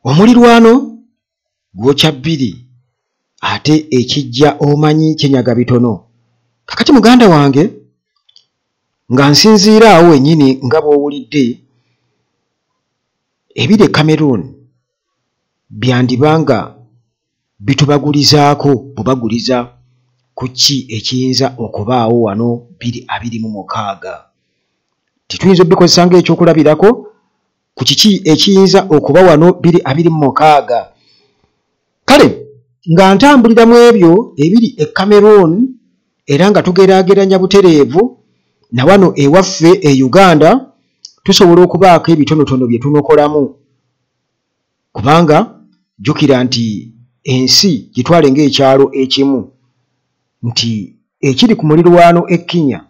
Omulirwano gwokya bbiri ate ekijja omanyi kinyaga bitono. Kakati muganda wange nga nsinziira awo wennyini nga bw'owulidde ebiri Cameroon byandibanga bitubagulizaako bubaguliza ku ki ekiyinza okubaawo wano 2026. Tetuyinza obikozesa ng'ekyokulabirako ku kiki ekiyinza okuba wano 2026. Kale nga ntambulira mu ebyo ebiri e Cameroon era nga tugeraageranya butereevu na wano ewaffe e Uganda tusobola okubaako ebitonotono bye tunokolamu, kubanga jjukira nti ensi gitwale ng'ekyalo ekimu, nti ekiri ku mulirwano e Kenya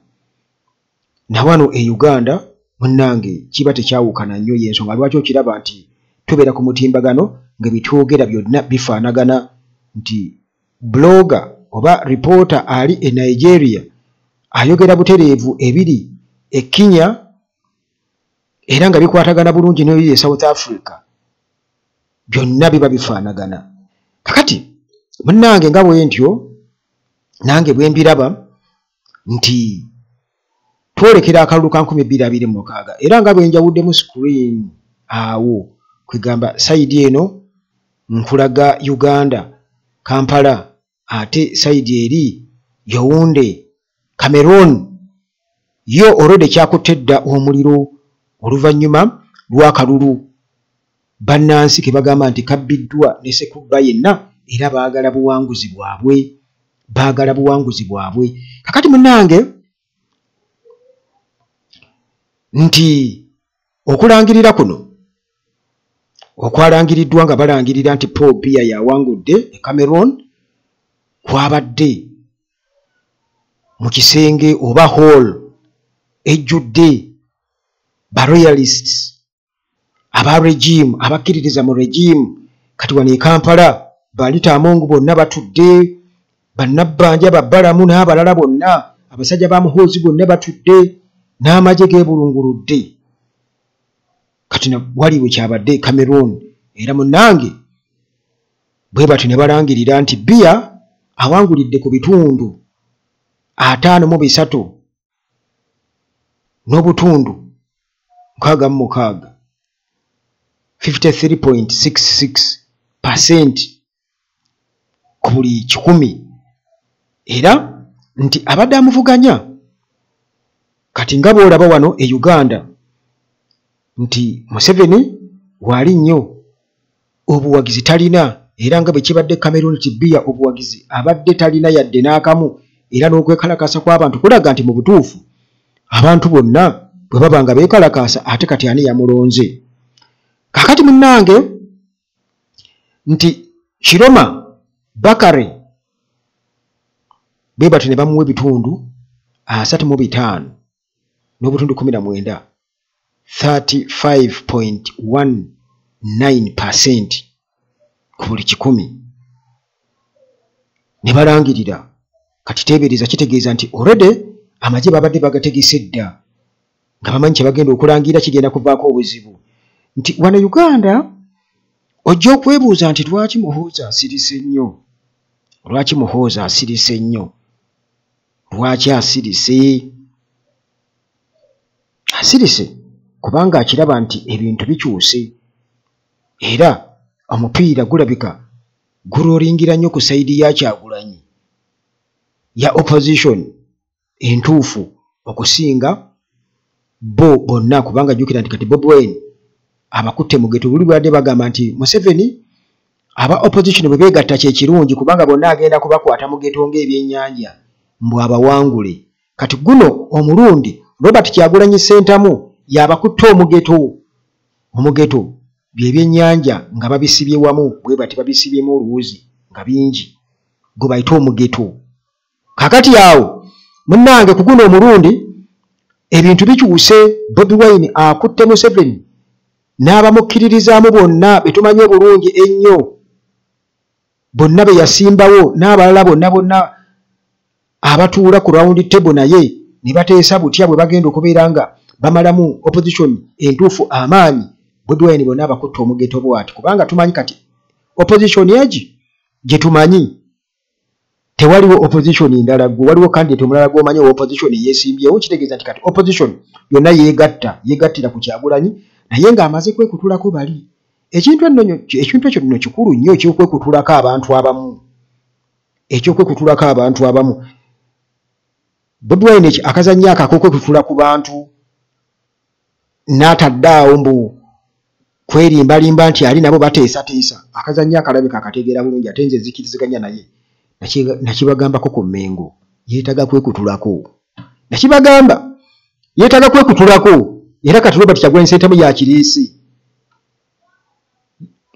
na wano e Uganda munnange kiba tekyawukana nnyo. Y'ensonga lwaki okiraba nti tubeera ku mutimbagano nga byetwogera byonna bifaanagana, nti blogger oba reporter ali e Nigeria ayogera butereevu ebiri e Kenya era nga bikwatagana bulungi n'ebiri e South Africa, byonna biba bifaanagana. Kakati munnange nga bwe ntyo nange bwe mbiraba nti twolekera akalulu ka 2026 era nga bwe njawuddemu screen awo kwegamba sayidi eno nkulaga Uganda Kampala, ate sayidi eri Yaounde Cameroon yo already kyakutte dda omuliro oluvannyuma lw'akalulu bannansi ke bagamba nti kabbiddwa ne Sekubba yenna era baagala buwanguzi bwabwe. Kakati munnange nti okulangirira kuno okwalangiriddwa nga balangirira nti Paul Biya yawangudde e Cameroon kwabadde mu kisenge oba hall ejjudde ba royalists aba regime abakkiririza mu regime. Kati wano e Kampala Balita Amongu bonna batudde, bannabbanja babbalamu n'abalala bonna, abasajja ba Muhoozi bonna batudde, n'amagye geebulunguludde. Kati wali bwe kyabadde Cameroon era munnange bwe bati ne balangirira nti Biya awangulidde ku bitundu 53 n'obutundu 66, 53.66% ku buli 100, era nti abadde amuvuganya. Kati nga bw'olaba wano e Uganda nti Museveni waali nnyo obuwagizi talina, era nga bwe kibadde Cameroon nti Biya obuwagizi abadde talina yadde n'akamu, era n'okwekalakasa kw'abantu kulaga nti mu butuufu abantu bonna bwe baba nga beekalakasa ate kati ani yamulonze. Kakati munnange nti Kiroma Bakare bwe bati ne bamuwa ebitundu 35 n'obutundu 19, 35.19% ku buli 100 ne balangirira. Kati teebereza kitegeeza nti already amagye babadde bagategese dda nga bamanyi kye bagenda okulangira kigenda kuvaako obuzibu. Nti wano Uganda ojja okwebuuza nti lwaki Muhoozi asirise nnyo? Lwaki Muhoozi asirise nnyo? Lwaki asirise? Asirise kubanga akiraba nti ebintu bikyuse era omupiira gulabika guloolingira nnyo ku sayidi ya Kyagulanyi ya opposition entuufu okusinga bo bonna, kubanga jjukira nti kati Bobi Wine abakutte mu geto. Buli bwadde bagamba nti Museveni aba opposition bwe beegatta kye kirungi kubanga bonna agenda kubakwata mu geto ng'ebyennyanja mbw abawangule. Kati guno omulundi Robert Kyagulanyi Ssentamu yabakutte omugeto by'ebyennyanja nga babisibye wamu bwe bati babisibyemu oluwuzi nga bingi gwe bayita omugeto. Kakati awo munnange ku guno omulundi ebintu bikyuse. Bobi Wine akutte Museveni n'abamukkiririzaamu bonna betumanyi obulungi ennyo, bonna be yasimbawo n'abalala bonna abatuula ku round table naye ne bateesa butya bwe bagenda okubeera nga bamalamu opposition entuufu amaanyi Bobi Wine bonna abakutte omugeto bwati kubanga tumanyi kati opposition egi gye tumanyi tewaliwo opposition ndala gwe waliwo candidate omulala gw'omanyi opposition yeesimbyewo kitegeeza nti kati opposition yonna yeegattira ku Kyagulanyi naye ng'amaze kwekutulako bali ekintu ekyo nno kikulu nnyo ekyokwekutulako abantu abamu Bobi Wine akazannyo akakokwekutula ku bantu n'ataddaawo mbu kwerimbalimba nti ali nabo bateesateesa akazannyo akalabika akategeera bulungi ate nze zikiriziganya naye nakibagambako ku Mmengo yeetaga kwekutulako nakibagamba yeetaga kwekutulako era kati Robert Kyagulanyi Ssentamu yakiriisi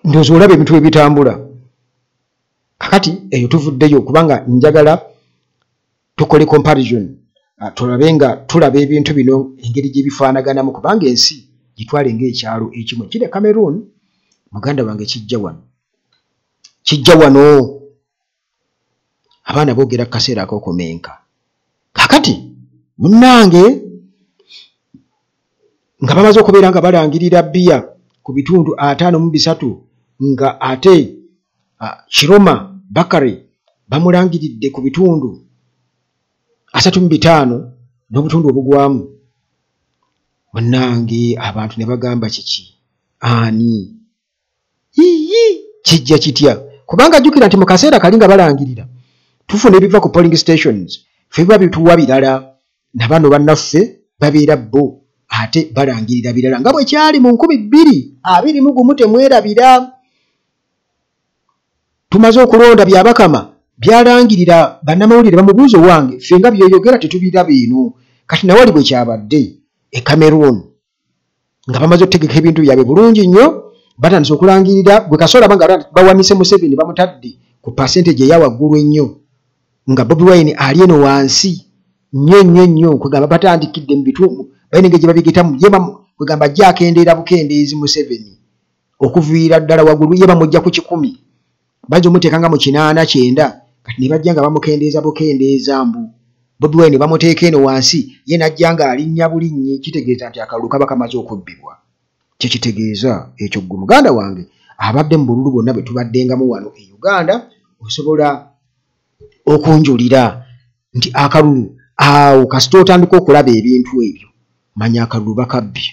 ndowooza olaba ebintu ebitambula kakati eyo tuvuddeyo kubanga njagala tukole comparison tulabe nga tulaba ebintu bino engeri gye bifaanaganamu kubanga ensi gitwale ng'ekyalo ekimu kiri Cameroon muganda wange kijja wano abaana boogera ku kaseera ak'okumenka kakati munnange nga bamaze okubeera nga balangirira bbiya ku bitundu 53 nga ate Kiroma Bakary bamulangiridde ku bitundu 35 n'obutundu obugwamu munnange abantu ne bagamba kiki ani kijja kitya kubanga jjukira nti mu kaseera kali nga balangirira tufuna ebiva ku polling stations ffe biba bituwa birala na bano bannaffe babeera bo ate balangirira birala nga bwe kyali mu 2021 temwerabira tumaze okulonda byabakama byalangirira bannamawulire bamubuuzo wange ffe nga byeyogera tetubiraba eno kati nawali bwe kyabadde e Cameroon nga bamaze okutegeka ebintu byabwe bulungi nnyo batandise okulangirira bwe kasola banga bawanise Museveni bamutadde ku percentage eya waggulu ennyo nga Bobi Wine ali eno wansi nnyo kwegamba batandikidde mu bitundu balina engeri gye babigitamu kwegamba ajja akendeera bukendeezi Museveni okuviira ddala waggulu ye bamujja ku 10 bajja omuteeka nga mu 8-9 kati ne bajja nga bamukendeeza bukendeeza mbu Bobi Wine bamuteeka eno wansi ye najja nga alinnya bulinnyi kitegeeza nti akalulu kaba kamaze okubbibwa kyekitegeeza ekyo gwe muganda wange abadde mu bululu bonna bwe tubaddengamu wano e Uganda osobola okunjulira nti akalulu awo kasita otandika okulaba ebintu ebyo manya akalulu bakabbye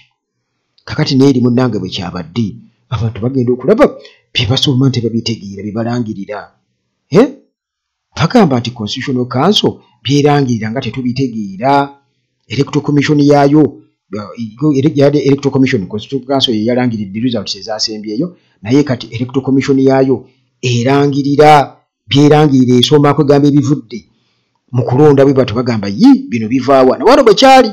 kakati neeri munnange bwe kyabadde abantu bagenda okulaba bye basoma nti babitegeera bye balangirira bagamba nti Constitutional Council byerangirira nga tetubitegeera Electoral Commission yaayo Electoral Commission Constitutional Council yalangiridde results ezasembyeyo naye kati Electoral Commission yaayo erangirira byerangirira esoma kwegamba ebivudde mu kulonda bwe batu bagamba bino bivaawa na wano bwe kyali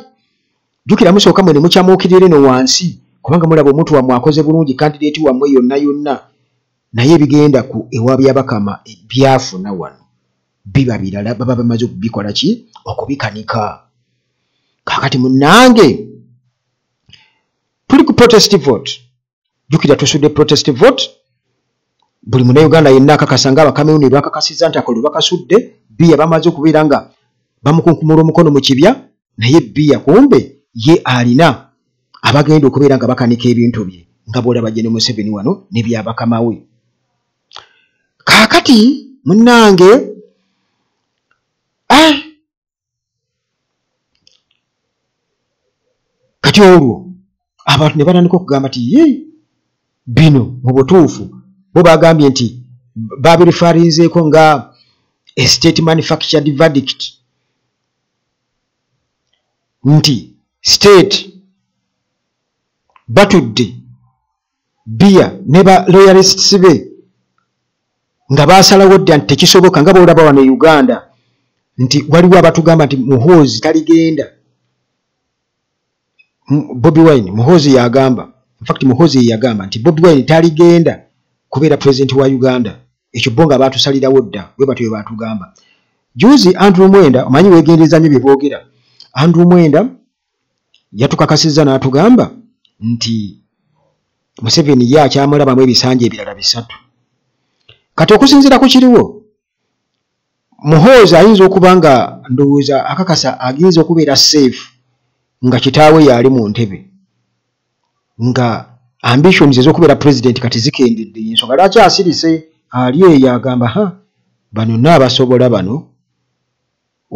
jjukira musooka mwe ne mukyamuukirira eno wansi kubanga mulaba omuntu wammwe akoze bulungi candidate wammwe yonna naye bigenda ku ewa byabakama byafuna wano biba birala baba bamaze okubikola ki okubikanika kakati munnange tuli ku protest vote jjukira tusudde protest vote buli munnayuganda yenna akakasa nga Abakameruni bakakasiza nti akalulu bakasudde bbiya bamaze okubeera nga bamukunkumula omukono mu kibya naye bbiya kumbe ye alina abagenda okubeera nga bakanika ebintu bye nga bw'olaba General Museveni wano ne byabakama we kaakati munnange kati olwo abantu ne batandika okugamba nti bino mu butuufu bo bagambye nti babirifarinzeeko nga a state manufactured verdict nti state batudde bia ne ba loyalists be nga basalawo dda nti tekisoboka nga bw'olaba wano e Uganda nti waliwo abatugamba nti Muhoozi taligenda Bobi Wine Muhoozi yagamba in fact Muhoozi yagamba nti Bobi Wine taligenda kubeera president wa Uganda ekyo bo nga batusalirawo dda bwe batyo bwe batugamba juzi Andrew Mwenda omanyi weegendereza nnyo bye boogera Andrew Mwenda yatukakasizza n'atugamba nti Museveni ye akyamulabamu ebisanja ebirala 3 kati okusinziira ku kiriwo Muhoozi ayinza okuba nga ndowooza akakasa aginza okubeera safe nga kitaawe yali mu ntebe nga ambitions ez'okubeera president kati zikendedde ensonga lwaki asirise ali eyo agamba bano naabasobola bano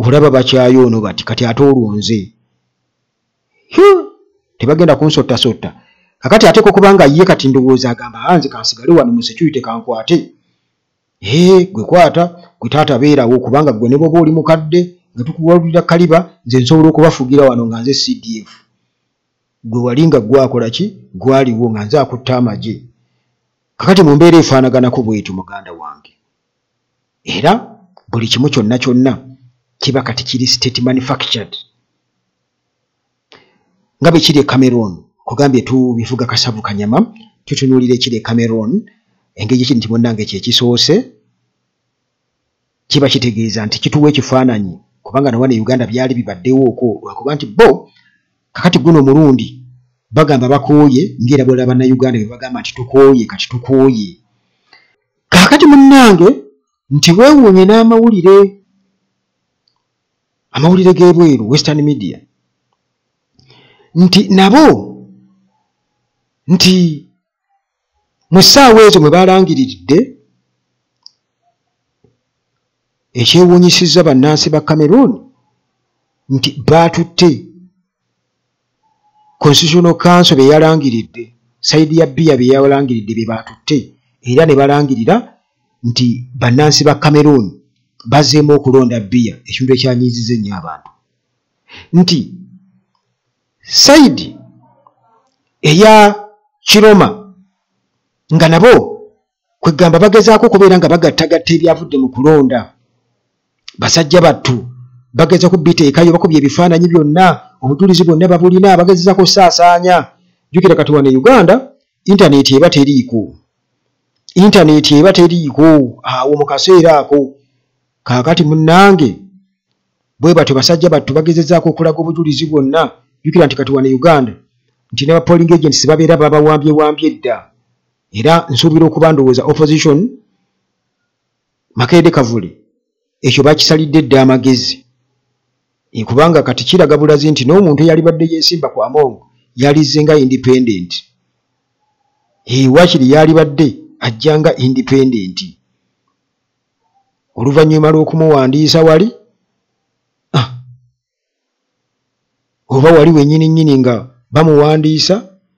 olaba bakyayoono bati kati ate olwonze tebagenda kunsottasotta kakati ate kubanga ye kati ndowooza agamba nze kansigale wano mu security kankwate gwe kwata gwe taata beerawo kubanga gwe ne bwoba oli mukadde nga tukuwalulira kaliba nze nsobola okubafugira wano nga nze CDF gwe wali nga gwakola ki gwaliwo nga nze akutta amagye kakati mu mbeera efaanaganako bwetyo muganda wange era buli kimu kyonna kiba kati kiri state manufactured nga bwe kiri e Cameroon kugambye tubivuga kasavu kanyama tutunuulira ekiri e Cameroon engeri kiri nti munnange kyekisoose kiba kitegeeza nti kituwa ekifaananyi kubanga nawana e Uganda byali bibaddewo okwo lwakuba nti bo kakati guno mulundi bagamba bakooye ng'era bwala bannayuganda bwe bagamba nti tukooye kati tukooye kakati munnange nti weewuunye n'amawulire g'ebweru Western Media nti nabo nti mu ssaawa ezo mwe balangiriridde ekyewuunyisizza bannansi ba Cameroon nti baatutte Constitutional Council bye yalangiridde sayidi ya Biya bye yalangiridde bye baatutte era ne balangirira nti bannansi ba Cameroon bazzeemu okulonda Biya ekintu ekyanyiizizza ennyo abantu nti sayidi eya Kiroma nga nabo kwegamba bagezaako okubeera nga bagattagatta ebyavudde mu kulonda basajja battu bageza kubiteekayo bakubye ebifaananyi byonna obujulizi bwonna babulina bagezezaako saasaanya jjukira kati wano e Uganda intaneti eba teriiko awo mu kaseera ako kaakati munnange bwe batyo basajja battu bagezezaako okulaga obujulizi bwonna jjukira nti kati wano e Uganda nti ne ba polling agents babeera babawambye dda era nsuubira okuba ndowooza opposition Makerere Kavule ekyo bakisalidde dda amagezi kubanga kati kiraga bulazi nti n'omuntu eyalibadde yeesimba ku Amongo yalizze nga independent wakiri yalibadde ajja nga independent oluvannyuma lw'okumuwandiisa wali oba wali wennyini nga bamuwandiisa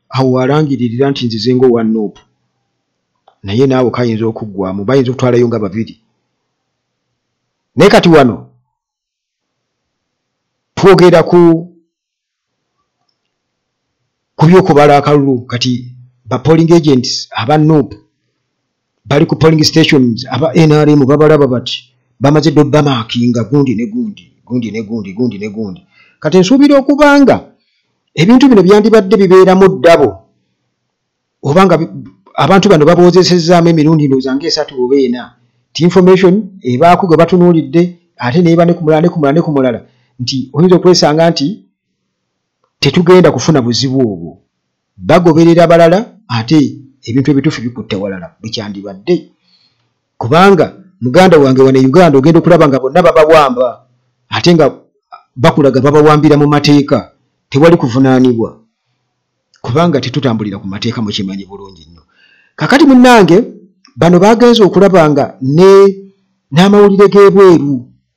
awo walangiririra nti nzize nga owa Nuupu naye naawe kayinza okuggwamu bayinza okutwalayo nga babiri naye kati wano twogera ku by'okubala akalulu kati ba polling agents aba Nuupu bali ku polling stations aba NRM babalaba bati bamaze ddo bamaakinga gundi ne gundi kati nsuubira okubanga ebintu bino byandibadde bibeeramu ddabo obanga abantu bano baboozesezaamu emirundi ndowooza ng'esatu oba ena ti information ebaako gwe batunuulidde ate neeba ne ku mulala nti oyinza okwesanga nti tetugenda kufuna buzibu obwo bagoberera balala ate ebintu ebituufu bikutte walala bukyandibadde kubanga muganda wange wane Uganda ogenda okulaba nga bonna babawamba ate nga bakulaga babawambira mu mateeka tewali kuvunaanibwa kubanga tetutambulira ku mateeka mukimanyi bulungi nnyo kakati munnange bano bagenze okulaba nga n'amawulire g'ebweru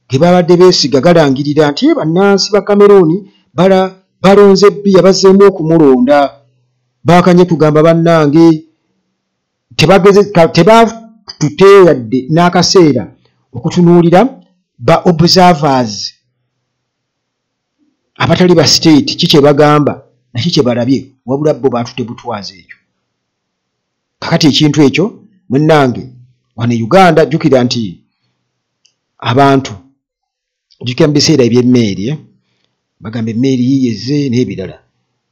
ge babadde beesiga galangirira nti bannansi ba Cameroon balonze Biya bazzeemu okumulonda bakanye kugamba bannange tebatuteeyadde n'akaseera okutunuulira ba observers abatali ba state kikye bagamba nakyo kye balabye wabula bo baatutte butwaza ekyo kakati ekintu ekyo munnange wano Uganda jjukira nti abantu jjukira mu biseera eby'emmeeri bagamba emmeeri yiyeze n'ebirala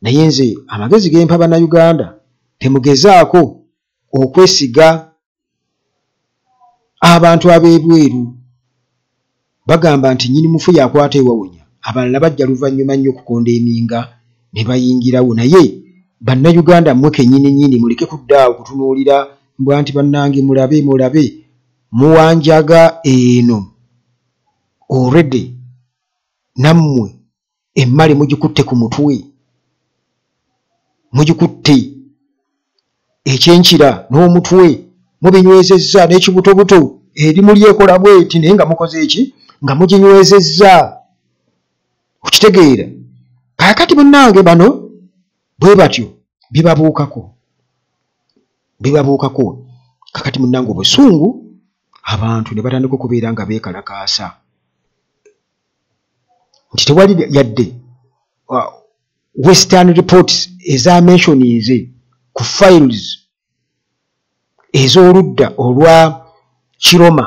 naye nze amagezi gempa bannayuganda temugezaako okwesiga abantu ab'ebweru bagamba nti nnyini mufu yakwata ewawonya abalala bajja luvannyuma nnyo okukonda eminga ne bayingirawo naye bannayuganda mmwe kennyini muleke kuddaawo kutunuulira mbwa nti bannange mulabe muwanjaga eno already nammwe emmale mugikutte ku mutwe mugikutte ekyenkira n'omutwe mubinywezezza n'ekibutobuto erimu lyekola bweti naye nga mukoze eki nga muginywezezza okitegeera. Kakati munnange bano bwe batyo bibabuukako kakati munnange obusungu abantu ne batandika okubeera nga beekalakaasa nti tewali yadde western reports ezamensionize ku files ez'oludda olwa Kiroma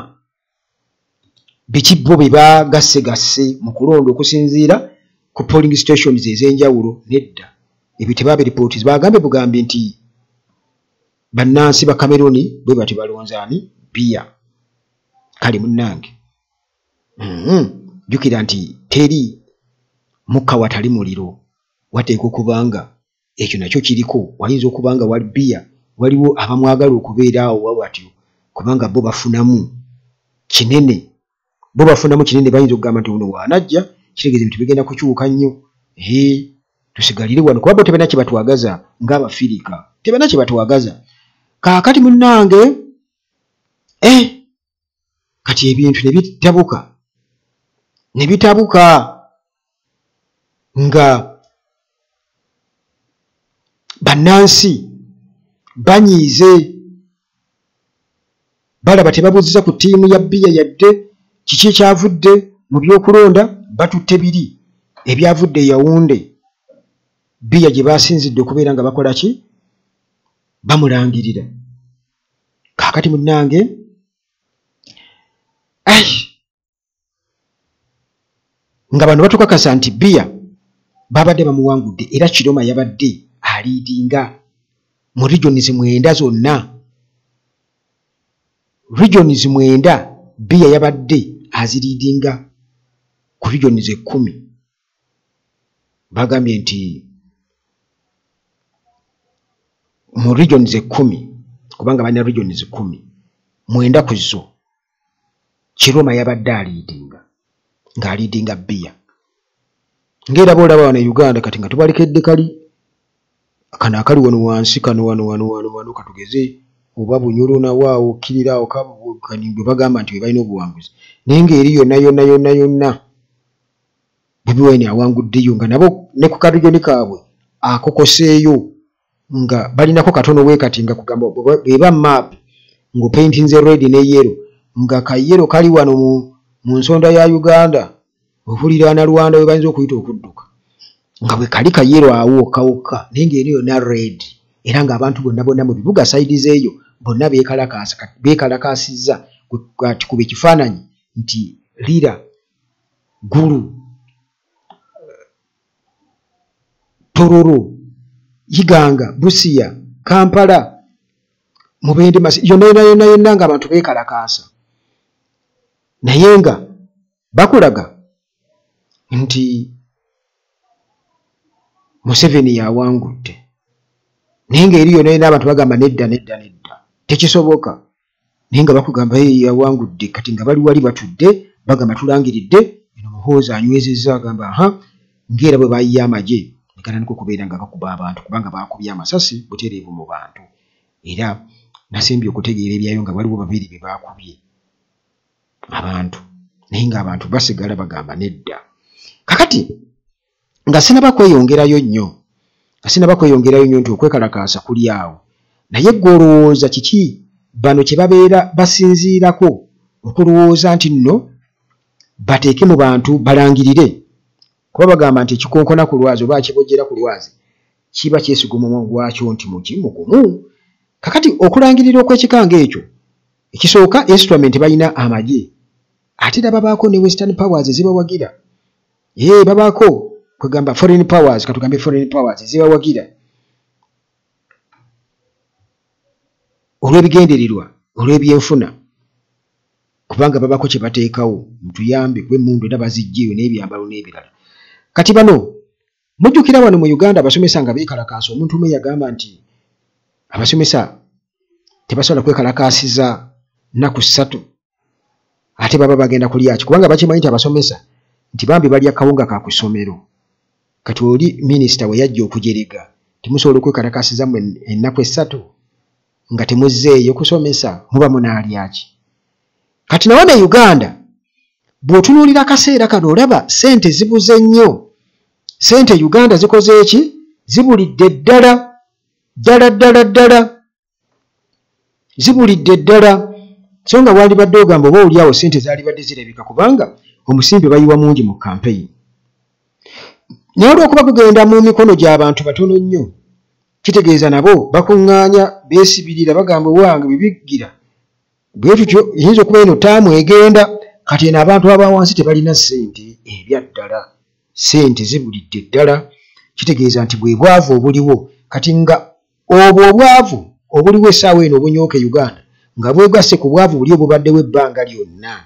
biki bo bye bagasse mu kulonda okusinziira ku polling stations ez'enjawulo. Nedda ebyo tebabiripooti bagambye bugambi nti bannansi ba Cameroon bwe bati balonze ani Biya. Kale munnange jjukira nti teri mukka watali muliro wateeka okubanga ekyo nakyo kiriko. Wayinza okubanga wali Biya waliwo abamwagala okubeera awo batyo kubanga bo bafunamu kinene bayinza okugamba nti ono waanajja kitegeeza nti bigenda kukyuka nnyo tusigalire wano kuba bo tebana kye batwagaza ng'Abafirika tebana kye batwagaza. Kaakati munnange kati ebintu ne bitabuka nga bannansi banyiize balaba tebabuzza ku ttiimu ya Biya yadde kiki ekyavudde mu byokulonda batutte biri ebyavudde e Yaounde Biya gye basinzidde okubeera nga bakola ki bamulangirira. Kaakati munnange nga bano batukakasa nti Biya babadde bamuwangudde era Kiroma yabadde aliidinga mu regions 9 zonna. Regions 9 Biya yabadde aziriidinga ku regions 10. Bagambye nti mu regions 10 kubanga balina regions 10 9 ku zo Kiroma yabadde aliidinga ng'aliidinga Biya. Ng'era boolaba wano e Uganda kati nga tubalekedde kali kano akali wano wansi kano katugeze oba Bunyoro nawaawo okkirirawo bwe bagamba nti we balina obuwanguzi naye ng'eri yonna Bobi Wine awanguddeyo nga nabo ne ku karijoni kaabwe akokoseeyo nga balinako katono weekati nga kugamba eba map ng'opaintinze red ne yellow nga kayero kali wano mu nsonda ya Uganda okuliraana Rwanda we bayinza okuyita okudduka nga bwe kali kayero awo kawokka naye ng'eri yonna red era ng'abantu bonna mu bibuga sides eyo bonna beekalakaasizza kuba ekifaananyi nti Lira Gulu Tororo Iganga Busia Kampala Mubende yonna ng'abantu beekalakaasa naye nga bakulaga nti Museveni yawangudde naye ng'eri yonna abantu bagamba nedda tekisoboka naye nga bakugamba yawangudde kati nga bali wali batudde bagamba tulangiridde eno Muhoozi anywezezza agamba ng'era bwe bayiye amagye negatandika okubeera nga gakuba abantu kubanga bakubye amasasi butereevu mu bantu era nasimbye okutegeera ebyayo nga waliwo babiri be bakubye abantu naye ng'abantu basigala bagamba nedda. Kakati nga sinaba kweyongerayo nnyo nti okwekalakaasa kuli awo naye gwe olowooza kiki bano kye babeera basinziirako okulowooza nti nno bateeke mu bantu balangirire kuba bagamba nti ekikonkona ku lwazi oba kibojjera ku lwazi kiba kyesigoma gwakyo nti mugumu. Kakati okulangirira okw'ekikanga ekyo ekisooka instrument balina amagye ate era babaako ne Western Powers ezibawagira babaako kwegamba foreign powers katugambe foreign powers ezibawagira olw'ebigendererwa olw'ebyenfuna kubanga babako kye bateekawo mutuyambe kw'emmundu era bazijjeeyo n'ebyambalo n'ebirala. Kati bano mujjukira wano mu Uganda abasomesa nga beekalakaasa omuntu omu yagamba nti abasomesa tebasobola kwekalakaasiza nnaku 3 ate baba bagenda kulyaki kubanga bakimanyi nti abasomesa nti bambi balya kawunga ka ku ssomero. Kati oli minisita we yajja okujerega temusobola okwekalakaasiza mu ennaku 3 nga temuzzeeyo kusomesa muba munaalyaki. Kati nawo ne Uganda bw'otunuulira akaseera kano olaba ssente zibuze nnyo. Ssente Uganda zikoze eki? Zibulidde ddala zibulidde ddala. So nga wandibadde ogamba oba oli awo ssente zaalibadde zirabika kubanga omusimbi bayiwa mungi mu campaign. Naye olw'okuba gugenda mu mikono gy'abantu batono nnyo, kitegeeza nabo bakuŋŋaanya beesibirira bagamba owange bibiggira. Bwe tutyo eyinza okuba eno taamu egenda, kati eno abantu aba wansi tebalina ssente ebya ddala. Ssente zibulidde ddala, kitegeeza nti bwe bwavu obuliwo. Kati nga obwo obwavu obuliwo essaawa eno obunyooka e Uganda nga bwegasse ku bwavu buli obubaddewo ebbanga lyonna.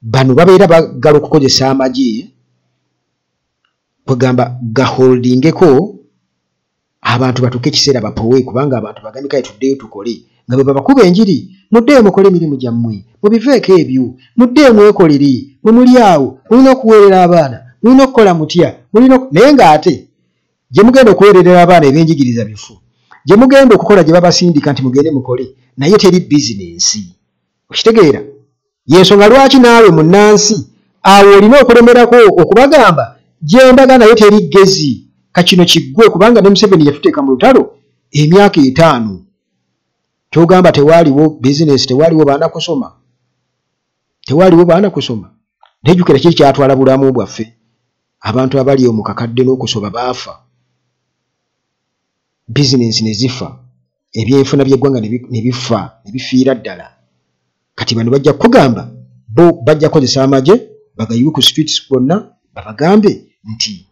Bano babeera bagala okukozesa amagye kwegamba gaholdingeko abantu batuuke ekiseera bapowe, kubanga abantu bagambe kale tuddeyo tukole, nga bwe babakuba enjiri, muddeyo mukole emirimu gyammwe, mubiveeko ebyo, muddeyo mwekolere, mwe muli awo, mulina okuweerera abaana, mulina okukola mutya, naye ng'ate gye mugenda okuweererera abaana ebyenjigiriza bifu, gye mugenda okukola gye babasindika nti mugende mukole, naye teri bizinensi. Okitegeera? Y'ensonga lwaki naawe munnansi awo olina okulemerako okubagamba gyendaga naye teri ggezi, kakino kiggwe, kubanga ne Museveni yatuteeka mu lutalo emyaka 5. Kyogamba tewaaliwo bizinesi, tewaaliwo baana kusoma, nejjukira kiri kyatwala bulamu bwaffe. Abantu abali mu kakadde n'okusoma baafa, bizinesi ne zifa, ebyenfuna by'eggwanga ne bifa, ne bifiira ddala. Kati bano bajja kugamba bo bajja kozesa amagye bagayiwe ku streets kwonna babagambe nti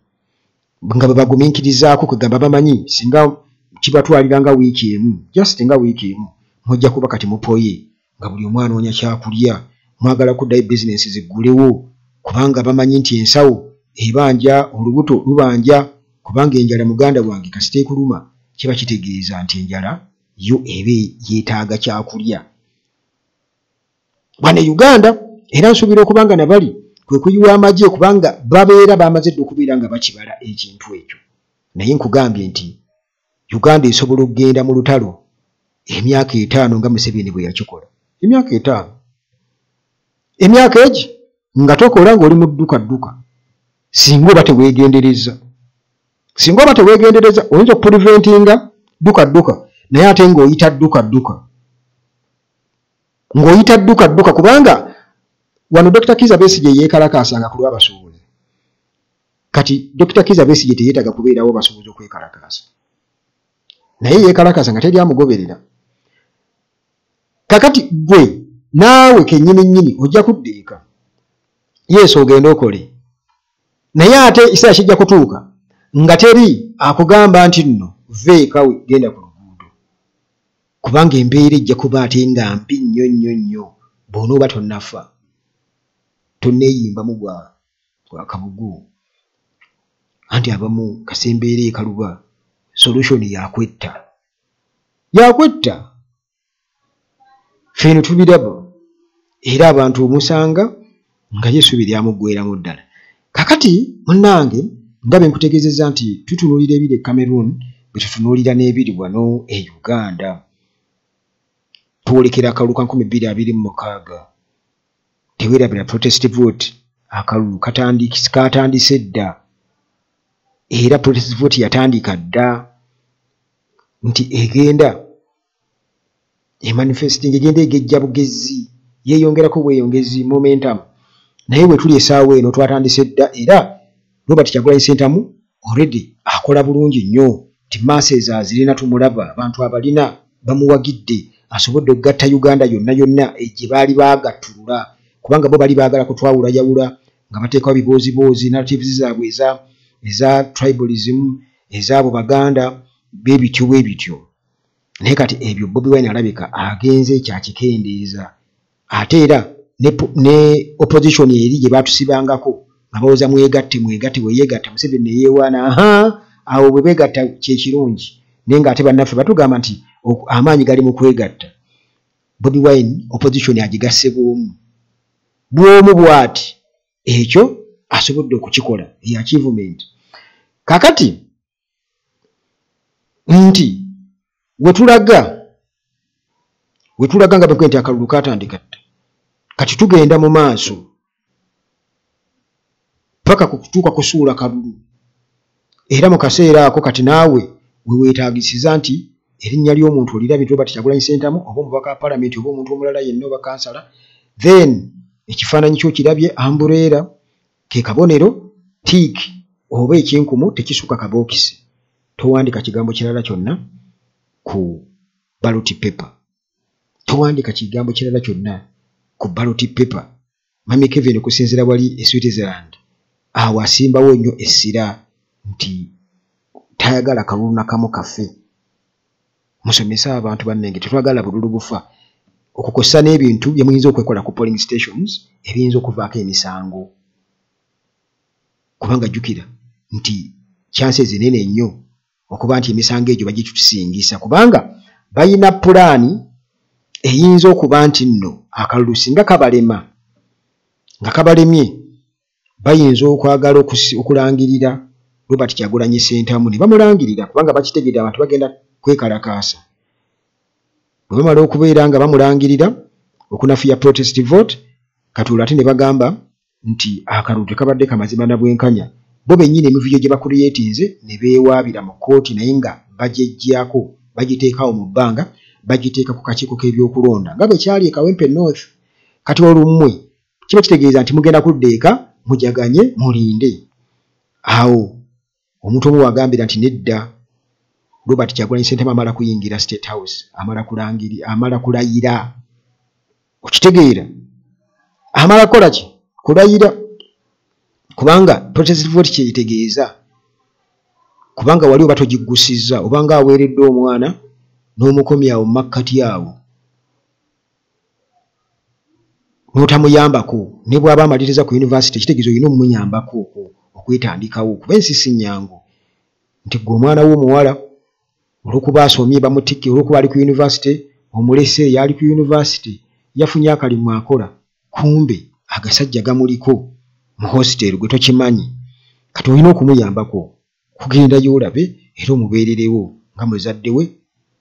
nga babagumiikirizaako kwegamba bamanyi singa kibatwaliranga wiiki emu, just nga wiiki emu, mujja kuba kati mupoye nga buli omwana anoonya kyakulya, mwagala kuddayo bizinesi ziggulewo, kubanga bamanyi nti ensawo ebanja, olubuto lubanja, kubanga enjala muganda wange kasite kuluma kiba kitegeeza nti enjala yo ebe yeetaaga kyakulya. Bwana Uganda era nsuubira okubanga nabali kwe kuyiwa amagye kubanga babeera bamaze okubeera nga bakibala ekintu ekyo. Naye nkugambye nti Uganda esobola okugenda mu lutalo emyaka 5 nga Museveni bwe yakikola. Emyaka 5. Emyaka egi nga tokola ng'oli mu dduka singa oba teweegendereza. Singa oba teweegendereza oyinza okupreventinga dduka naye ate ng'oyita dduka. Ng'oyita dduka kubanga wano Dr. Kizza Besigye yeekalakaasanga ku lw'abasuubuzi. Kati Dr. Kizza Besigye teyeetaga kubeerawo basuubuzi okwekalakaasa. Naye yeekalakaasa nga teri amugoberera. Kakati gwe naawe kennyini ojja kuddeeka. Yesu ogenda okole. Naye ate ekiseera kijja kutuuka nga teri akugamba nti nno veekawe genda ku luguudo. Kubanga embeera ejja kuba ate nga mbi nnyo bw'onooba tonnafa. Tonneeyimbamu gwa kabugu. Anti abamu kasembeera ekaluba solution yakwetta. Feno tubiraba era abantu omusanga nga Yesu biryamuggweeramu ddala. Kakati munnange ndabe nkutegeezezza nti tutunuulira ebiri e Cameroon bwe tutunuulira n'ebiri wano e Uganda. Tuwolekera akalulu ka 2026 teweerabira protest vote, akalulu katandise dda era protest vote yatandika dda nti egenda manifesting egenda egejja bugezi yeeyongerako bweyongezi momentum. Naye bwe tuli essaawa eno twatandise dda era Robert Kyagulanyi Ssentamu already akola bulungi nnyo ti masses azirina tumulaba, abantu abalina bamuwagidde, asobodde okugatta Uganda yonna gye baali baagattulula, kubanga bo bali baagala kutwawula yawula nga bateekawo biboozi narratives zaabwe eza tribalism, ezaabo Baganda bebityo. Naye kati ebyo Bobi Wine alabika agenze kyakikendeeza. Ate era ne opposition eri gye baatusibangako nga bawooza mwegatte weyeegatta Museveni ne yeewaana. Awo bwe beegatta kyekirungi, naye ng'ate bannaffe batugamba nti amaanyi gali mu kwegatta. Bobi Wine opposition agigasse bw'omu bw'ati ekyo asobodde okukikola achievement. Kakati nti wetulaga nga bwe nti akalulu katandika kati tugenda mu maaso paka kutuuka kusuula kalulu era mu kaseera ako kati naawe weweetaagisiza nti erinnya ly'omuntu olirabye Robert Kyagulanyi Ssentamu oba omubaka wa Paalamenti oba omuntu omulala yenna oba kansala, then ekifaananyi kyo kirabye ambuleera ke kabonero tick oba ekinkumu tekisuka kabookisi. Towandika kigambo kirala kyonna ku ballot paper. Towandika kigambo kirala kyonna ku ballot paper. Mami Kevin okusinziira wali e Switzerland awo asimbawo nnyo essira nti tayagala kalulu nakamu kaffe. Musomesa abantu bannenge tetwagala bululu bufa okukosa n'ebintu bye muyinza okwekola ku polling stations ebiyinza okuvaako emisango. Kubanga jjukira nti chances zinene nnyo okuba nti emisango egyo bagitutusingisa kubanga bayina pulaani eyinza okuba nti nno akalulu singa kabalema nga kabalemye bayinza okwagala okulangirira Robert Kyagulanyi Ssentamu ne bamulangirira kubanga bakitegeera abantu bagenda kwekalakaasa. Bwe bamala okubeera nga bamulangirira okunafuya protest vote katuula ate ne bagamba nti akalulu tekabadde kamazima na bwenkanya. Bo bennyini emivuyo gye bakuliyeetinze ne beewaabira mu kkooti naye nga bagejjaako bagiteekawo mu bbanga bagiteeka ku kakiiko k'ebyokulonda nga bwe kyali e Kawempe North. Kati olummwe kiba kitegeeza nti mugenda kuddeeka mujaganye mulinde. Awo omuntu omu wagambira nti nedda Robert Kyagulanyi Ssentamu amala kuyingira State House amala kulayira. Okitegeera amala kola ki? Kulayira. Kubanga protest vote kyeyitegeeza kubanga wali oba togiggusizza oba nga aweeredde omwana n'omukomya awo mu makkati awo n'otamuyambako ne bw'aba amaliriza ku yunivasite kitegeeza olina omumuyambako okwetandikawo kuba ensi si nnyangu nti gwe omwana w'omuwala olw'okuba asomye bamutikke olw'okuba ali ku yunivasite omulese yali ku yunivasite yafunye akalimu akola kumbe agasajja gamuliko mu hostel gwe tokimanyi kati olina okumuyambako kugendayo olabe era omubeererewo nga muzadde we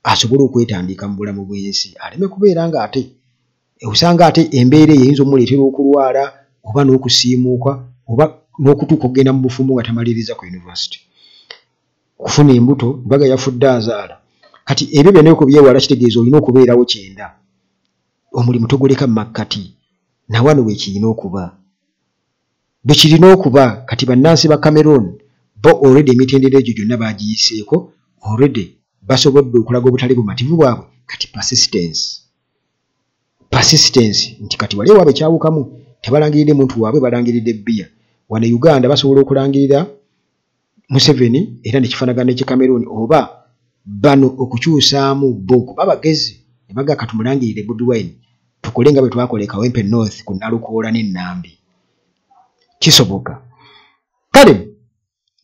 asobole okwetandika mu bulamu bw'ensi aleme kubeera nga ate usanga ate embeera eyinza omuleetera okulwala oba n'okusiimuuka oba n'okutuuka okugenda mu bufumbo nga tamaliriza ku yunivasite kufuna embuto baga yafudde azaala. Kati ebyo byonna okubyewala kitegeeza olina okubeerawo kyenda omulimu toguleka mu makkati na wano we kirina okuba bwe kirina okuba. Kati bannansi ba Cameroon bo already emitendera egyo gyonna bagiyiseeko already basobodde okulaga obutali bumativu bwabwe. Kati persistence nti kati wali waabwe kyawukamu tebalangiridde muntu waabwe balangiridde bbiya. Wano Uganda basobola okulangirira Museveni era nekifaanagana ekye Cameroon oba bano okukyusaamu bo kuba bagezi ne baga katumulangirire Bobi Wine tukole nga bwe twakola e Kawempe North ku Nalukoola n'Ennambi. Kisoboka. Kale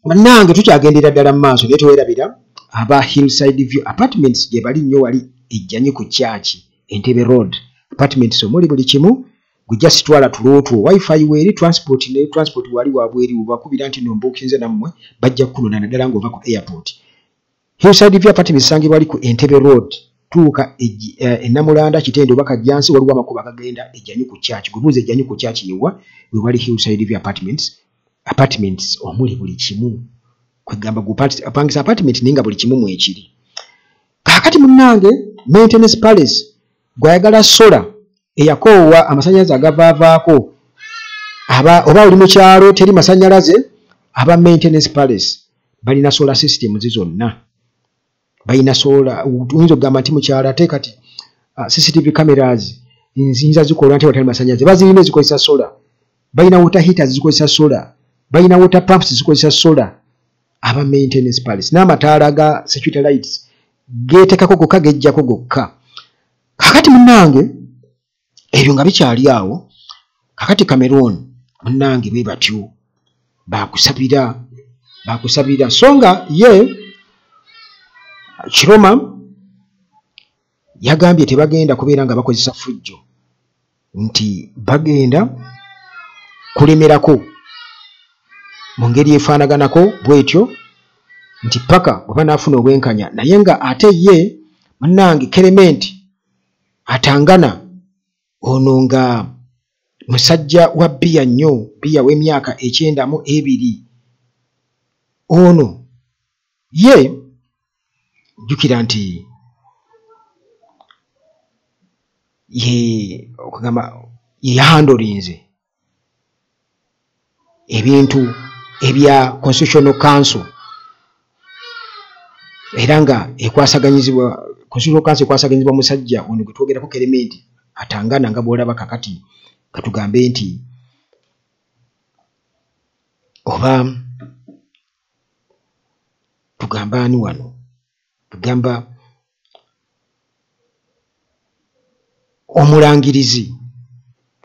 bannange tukyagendera ddala mu maaso naye teweerabira aba Hillside View Apartments gye bali nnyo wali ejjanyi ku kyaki Entebbe Road. Apartments omuli buli kimu gujja sitwala tulotwo wifi weeri transport ne transport wali wabweri ubakubira nti nombokinze nammwe bajja kukunona naddala ng'ova ku airport. Hillside View Apartments sangibwa wali ku Entebbe Road tuuka Ennamulanda Kitende oba Kajjansi waliwo amakubo agagenda ejjanyi ku kyaki gubuuza ejjanyi ku kyaki yewa we wali Hillside View Apartments omuli buli kimu kwegamba apangisa apartment naye nga buli kimu mwekiri. Kaakati munnange Maintenance Palace gwayagala sola eyakoowa amasannyalaze agavaavaako oba oli mu kyalo teri masannyalaze aba Maintenance Palace balina solar system zonna. Balina sola tuyinza okugamba nti mu kyalo ate kati CCTV cameras nzinza zikola nti watali masannyalaze bazirina ezikozesa sola. Balina water heaters zikozesa sola. Balina water pumps zikozesa sola. Aba Maintenance Palace n'amataala ga security lights geetekako gokka gejjako gokka. Kakati munnange ebyo nga bikyali awo kakati Cameroon munnange bwe batyo bakusabira songa ye Kiroma yagambye tebagenda kubeera nga bakozesa fujjo nti bagenda kulemerako mu ngeri efaanaganako bwetyo nti paka bwe banaafuna obwenkanya naye nga ate ye munnange Clement Atangana ono nga musajja wa bbiya nnyo, bbiya w'emyaka 92 ono ye jjukira nti ye okugamba yahandolinze ebintu ebya Constitutional Council era nga ekwasaganyizibwa Constitutional Council ekwasaganyizibwa musajja ono gwe twogerako Clement Atangana nga bw'olaba kakati katugambe nti oba tugamba ani wano, tugamba omulangirizi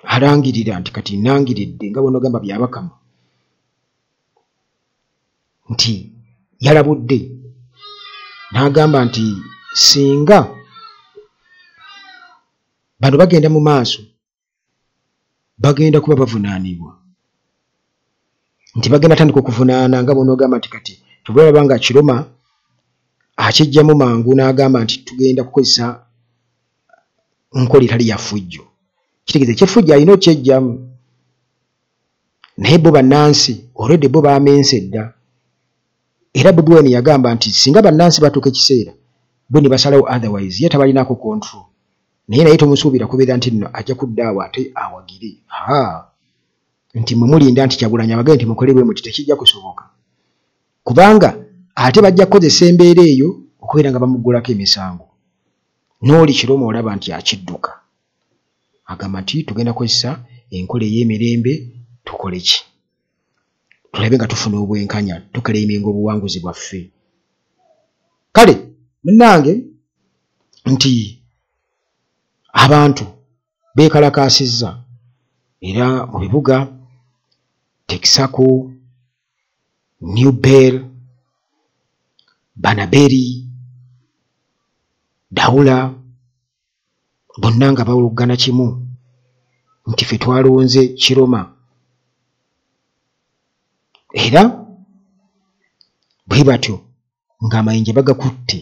alangirira nti kati nangiridde nga bw'onogamba byabakama nti yalabudde n'agamba nti singa bano bagenda mu maaso bagenda kuba bavunaanibwa, nti bagenda tandika okuvunaana nga bw'onogamba nti kati tubulaba nga Kiroma akijjamu mangu n'agamba nti tugenda kukozesa nkola etali ya ffujjo. Kitegeeza ekyeffujjo alina okkyejjamu, naye bo bannansi olwedde bo baamense dda, era Bobi Wine yagamba nti singa bannansi batuuka ekiseera bo ne basalawo otherwise ye tabalinaako control, naye tomusuubira kubeera nti nno ajja kuddaawo ate awagire nti mwe mulinda nti Kyagulanyi abagee nti mukole bwe muti tekijja kusoboka, kubanga ate bajja kukozesa embeera eyo okubeera nga bamuggulako emisango. N'oli Kiroma olaba nti akidduka agamba nti tugenda kukozesa enkola ey'emirembe tukole ki, tulabe nga tufuna obwenkanya tukalemenga obuwanguzi bwaffe. Kale munnange nti abantu beekalakaasizza era mu bibuga Texaco, New Bell, Banaberi, Dawula bonna nga bawulugana kimu nti ffe twalonze Kiroma, era bwe batyo ng'amayinja bagakutte,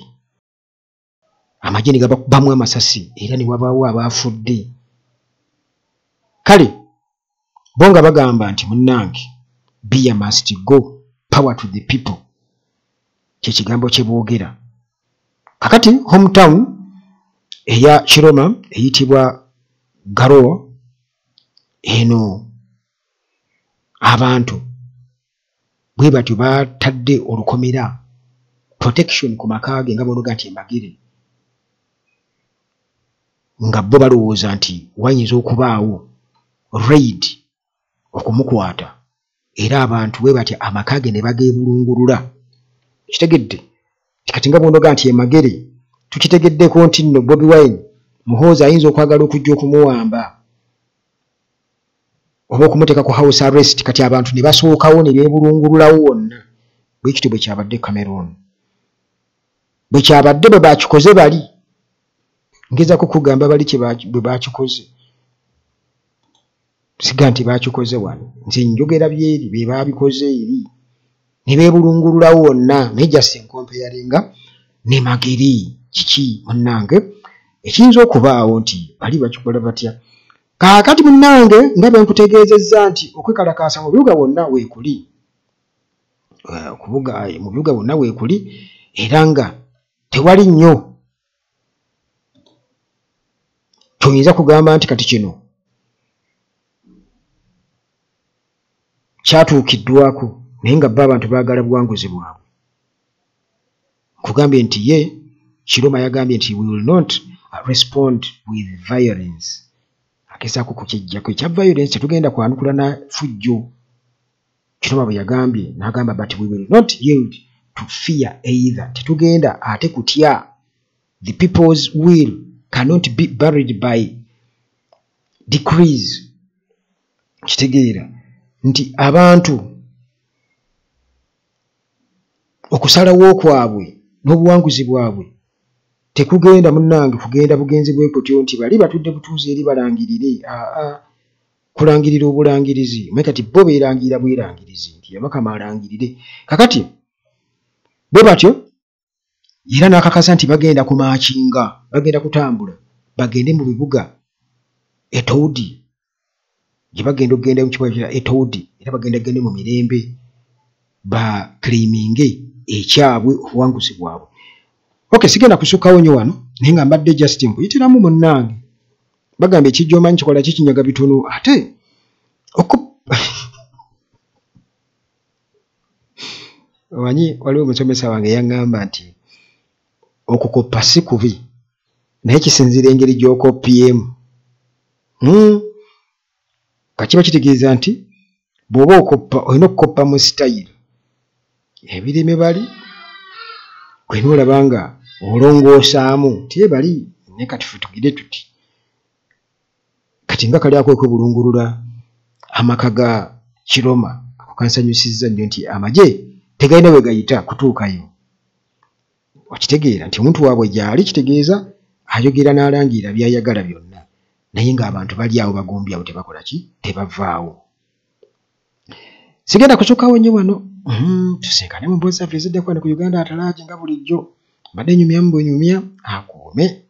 amagye ne gabakubamu amasasi era ne wabaawo abaafudde. Kale bo nga bagamba nti munnange beer must go, power to the people, kye kigambo kye boogera. Kakati hometown eya Kiroma eyitibwa Garowa, eno abantu bwe batyo batadde olukomera protection ku makaage nga bw'onoga nti emagere, nga bo balowooza nti wayinza okubaawo raid okumukwata, era abantu bwe batyo amakaage ne bageebulungulula. Kitegedde kati nga bw'onoga nti emagere tukitegeddeko nti nno Bobi Wine muhoozi ayinza okwagala okujja okumuwamba oba okumuteeka ku house arrest, kati abantu ne basookawo ne beebulungululawo wonna. Bwe kityo bwe kyabadde Cameroon, bwe kyabadde bwe bakikoze bali, ngezaako kugamba bali bwe bakikoze, siga nti bakikoze wano, nze njogera byeri be babikoze eri ne beebulungululawo wonna, naye just enkompeyaringa ne mageri. Kiki munnange ekiyinza okubaawo nti bali bakikola batya? Kaakati munnange nga bwe nkutegeezezza nti okwekalakaasa mu bibuga wonna weekuli, mu bibuga wonna weekuli, era nga tewali nnyo toyinza kugamba nti kati kino kyatuukiddwako, naye nga bo abantu baagala buwanguzi bwabwe. Kugambye nti ye Kiroma yagambye nti we will not respond with violence. Agezaako kukijjako ekya violence tetugenda kwanukula na fujjo. Kiroma bwe yagambye n'agamba but we will not yield to fear either. Tetugenda ate kutya. The people's will cannot be buried by decrees. Kitegeera nti abantu okusalawo kwabwe n'obuwanguzi bwabwe tekugenda munnange kugenda bugenzi bwe kutyo nti bali batudde butuuzi eri balangirire. Kulangirira obulangirizi mwe kati bo beerangira bwerangirizi nti yabakama alangirire. Kakati bwe batyo era n'akakasa nti bagenda kumaakinga, bagenda kutambula bagende mu bibuga Etoudi gye bagenda okugenda mu kibuga kya Etoudi, era bagenda gende mu mirembe ba claiminge ekyabwe obuwanguzi bwabwe. Okay, sigenda kusukkawo nnyo wano naye nga mbadde just nkuyitiramu munnange bagamba ekijja omanyi kikola kikinyaga bitono ate omanyi waliwo omusomesa wange yaŋŋamba nti okukoppa si kubi naye kisinziira engeri gy'okoppyemu. Kakiba kitegeeza nti bw'oba okoppa olina okukoppa mu sitayiro ebirime bali gwe noolaba nga olongoosaamu ti bali ne kati ffe tugire tuti kati nga kali ako okwebulungulula amaka ga Kiroma ako kansanyusizza nnyo nti amagye tegalina we gayita kutuukayo. Okitegeera nti omuntu waabwe gy'ali kitegeeza ayogera n'alangira by'ayagala byonna naye ng'abantu bali awo bagumbye awo tebakola ki tebavaawo. Sigenda kusukkawo nnyo wano tusinkane mu mboozi zaffe eziddeko wano ku Uganda Atalaaji nga bulijjo mbadde nyumyamu bwe nyumya akuume